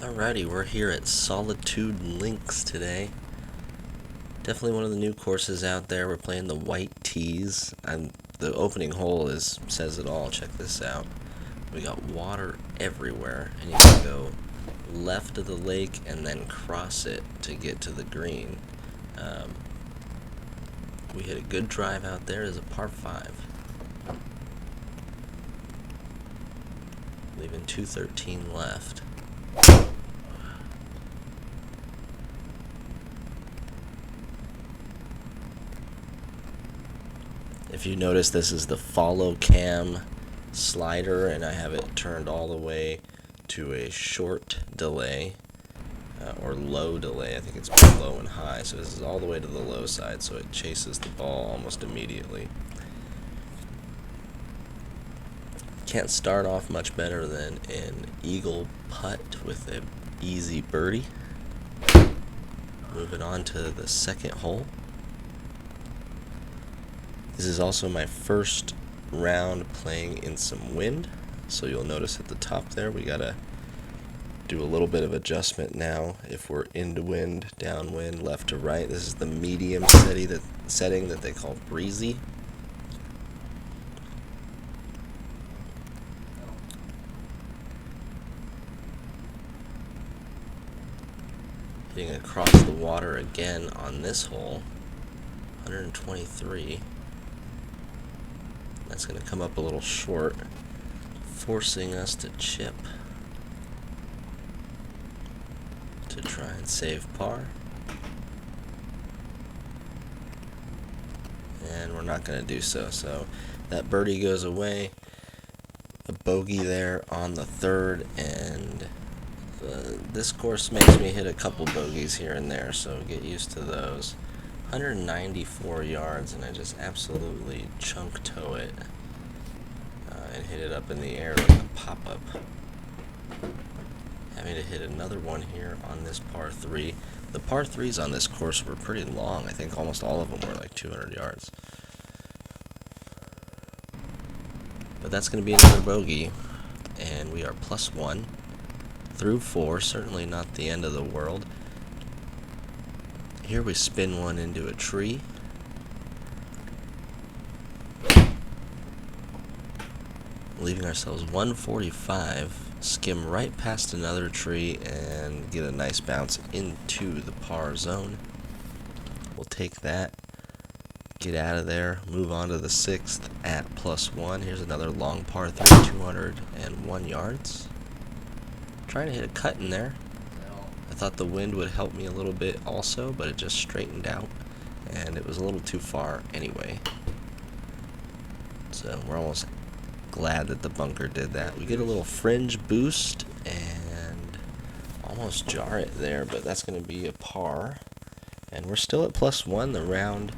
Alrighty, we're here at Solitude Links today. Definitely one of the new courses out there. We're playing the white tees, and the opening hole says it all. Check this out. We got water everywhere, and you can go left of the lake and then cross it to get to the green. We hit a good drive out there as a par 5. Leaving 213 left. If you notice, this is the follow cam slider, and I have it turned all the way to a short delay, or low delay. I think it's both low and high, so this is all the way to the low side, so it chases the ball almost immediately. Can't start off much better than an eagle putt with an easy birdie. Moving on to the second hole. This is also my first round playing in some wind, so you'll notice at the top there we gotta do a little bit of adjustment now. If we're into wind, downwind, left to right, this is the medium setting that they call breezy. Hitting across the water again on this hole, 123. That's going to come up a little short, forcing us to chip to try and save par. And we're not going to do so. So that birdie goes away. A bogey there on the third, and this course makes me hit a couple bogeys here and there, so get used to those. 194 yards, and I just absolutely chunk toe it and hit it up in the air like a pop-up. Having to hit another one here on this par 3. The par 3s on this course were pretty long. I think almost all of them were like 200 yards. But that's going to be another bogey, and we are +1 through 4. Certainly not the end of the world. Here we spin one into a tree. Leaving ourselves 145. Skim right past another tree and get a nice bounce into the par zone. We'll take that. Get out of there. Move on to the 6th at +1. Here's another long par 3, 201 yards. Trying to hit a cut in there. I thought the wind would help me a little bit also, but it just straightened out, and it was a little too far anyway. So we're almost glad that the bunker did that. We get a little fringe boost and almost jar it there, but that's going to be a par. And we're still at +1, the round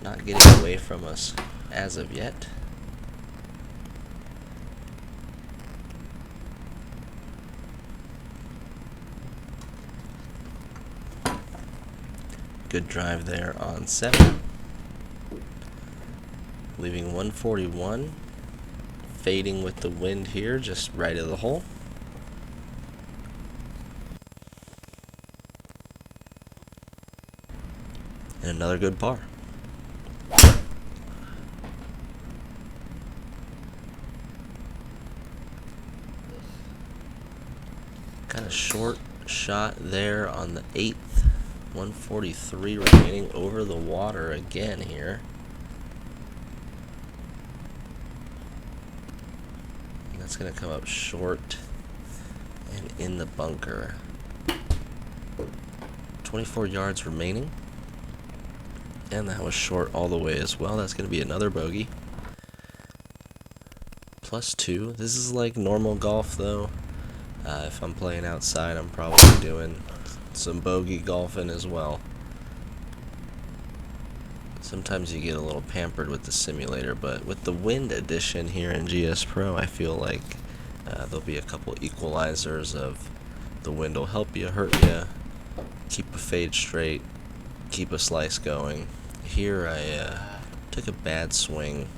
not getting away from us as of yet. Good drive there on 7. Leaving 141. Fading with the wind here, just right of the hole. And another good par. Kind of short shot there on the 8th. 143 remaining over the water again here. And that's going to come up short and in the bunker. 24 yards remaining. And that was short all the way as well. That's going to be another bogey. +2. This is like normal golf though. If I'm playing outside, I'm probably doing some bogey golfing as well. Sometimes you get a little pampered with the simulator, but with the wind addition here in GSPro, I feel like there'll be a couple equalizers of the wind will help you, hurt you, keep a fade straight, keep a slice going. Here I took a bad swing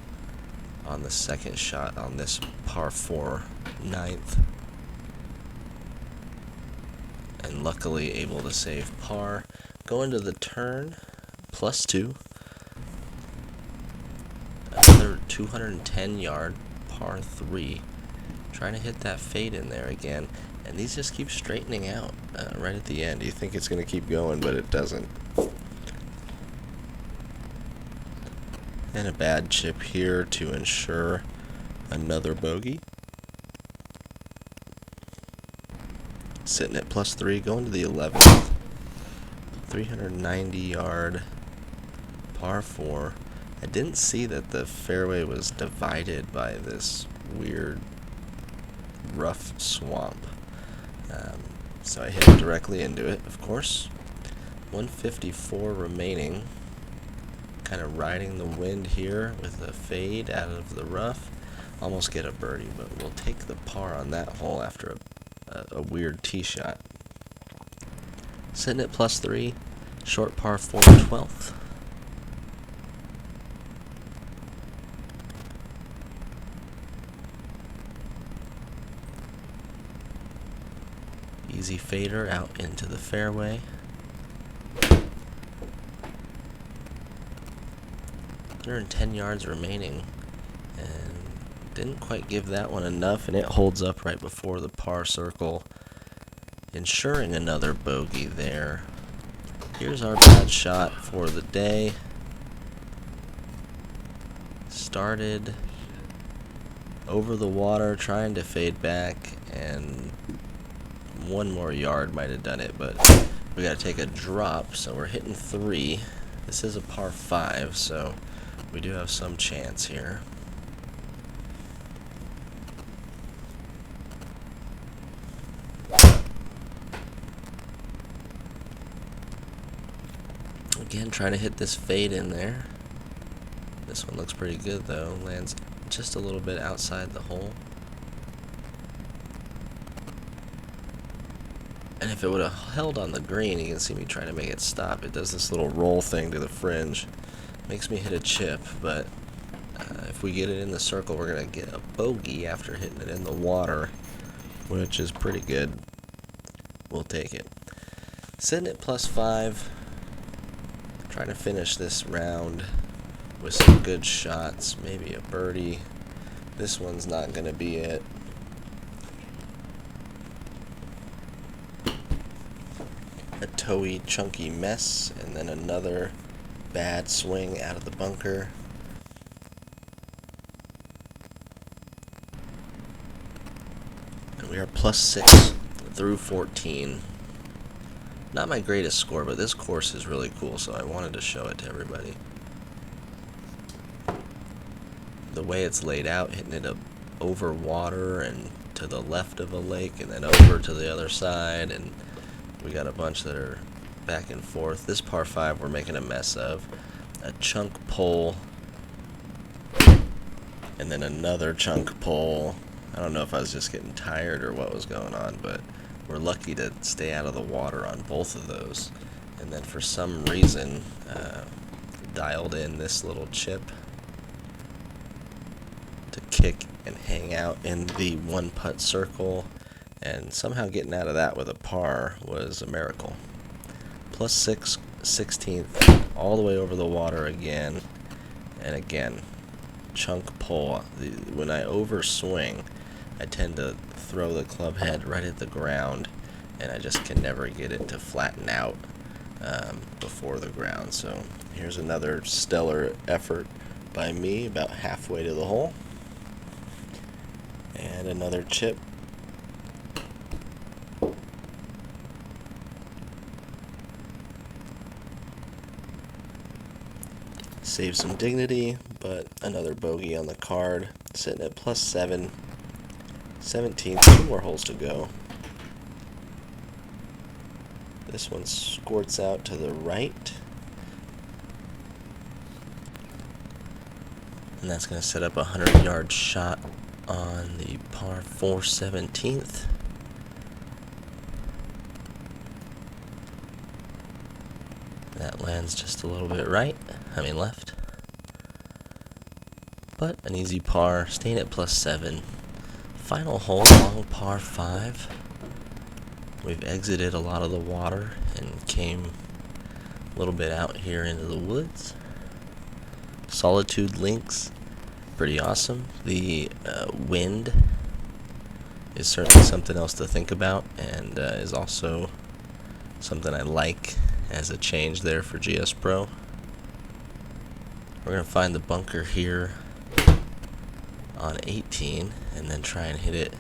on the second shot on this par 4 9th. and luckily able to save par. Go into the turn, +2. Another 210 yard par 3. Trying to hit that fade in there again. And these just keep straightening out right at the end. You think it's going to keep going, but it doesn't. And a bad chip here to ensure another bogey. Sitting at +3, going to the 11th. 390 yard par 4. I didn't see that the fairway was divided by this weird rough swamp. So I hit directly into it, of course. 154 remaining. Kind of riding the wind here with a fade out of the rough. Almost get a birdie, but we'll take the par on that hole after a weird tee shot. Sitting at +3, short par 4, 12th. Easy fader out into the fairway. 110 yards remaining, and didn't quite give that one enough, and it holds up right before the par circle, ensuring another bogey there. Here's our bad shot for the day. Started over the water, trying to fade back, and one more yard might have done it, but we got to take a drop, so we're hitting 3. This is a par 5, so we do have some chance here. Again, trying to hit this fade in there. This one looks pretty good though. Lands just a little bit outside the hole. And if it would have held on the green, you can see me trying to make it stop. It does this little roll thing to the fringe. Makes me hit a chip, but if we get it in the circle, we're going to get a bogey after hitting it in the water, which is pretty good. We'll take it. Sitting at +5. Trying to finish this round with some good shots. Maybe a birdie. This one's not going to be it. A toey, chunky mess, and then another bad swing out of the bunker. And we are +6 through 14. Not my greatest score, but this course is really cool, so I wanted to show it to everybody. The way it's laid out, hitting it up over water and to the left of a lake and then over to the other side, and we got a bunch that are back and forth. This par 5 we're making a mess of. A chunk pull, and then another chunk pull. I don't know if I was just getting tired or what was going on, but we're lucky to stay out of the water on both of those. And then for some reason, dialed in this little chip to kick and hang out in the one putt circle, and somehow getting out of that with a par was a miracle. +6, 16th, all the way over the water again, and again, chunk pull. When I overswing, I tend to throw the club head right at the ground, and I just can never get it to flatten out before the ground. So here's another stellar effort by me, about halfway to the hole, and another chip. Save some dignity, but another bogey on the card. Sitting at +7, 17, 2 more holes to go. This one squirts out to the right, and that's going to set up a 100-yard shot on the par 4 17th. That lands just a little bit left. But an easy par, staying at +7. Final hole, long par 5. We've exited a lot of the water and came a little bit out here into the woods. Solitude links, pretty awesome. The wind is certainly something else to think about, and is also something I like as a change there for GSPro. We're going to find the bunker here on 18 and then try and hit it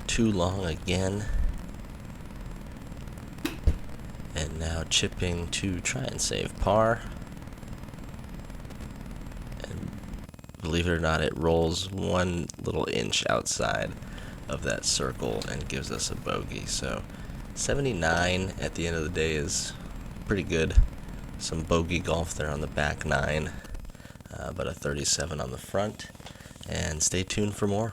too long again. And now chipping to try and save par. And believe it or not, it rolls one little inch outside of that circle and gives us a bogey. So 79 at the end of the day is pretty good. Some bogey golf there on the back nine, but a 37 on the front. And stay tuned for more.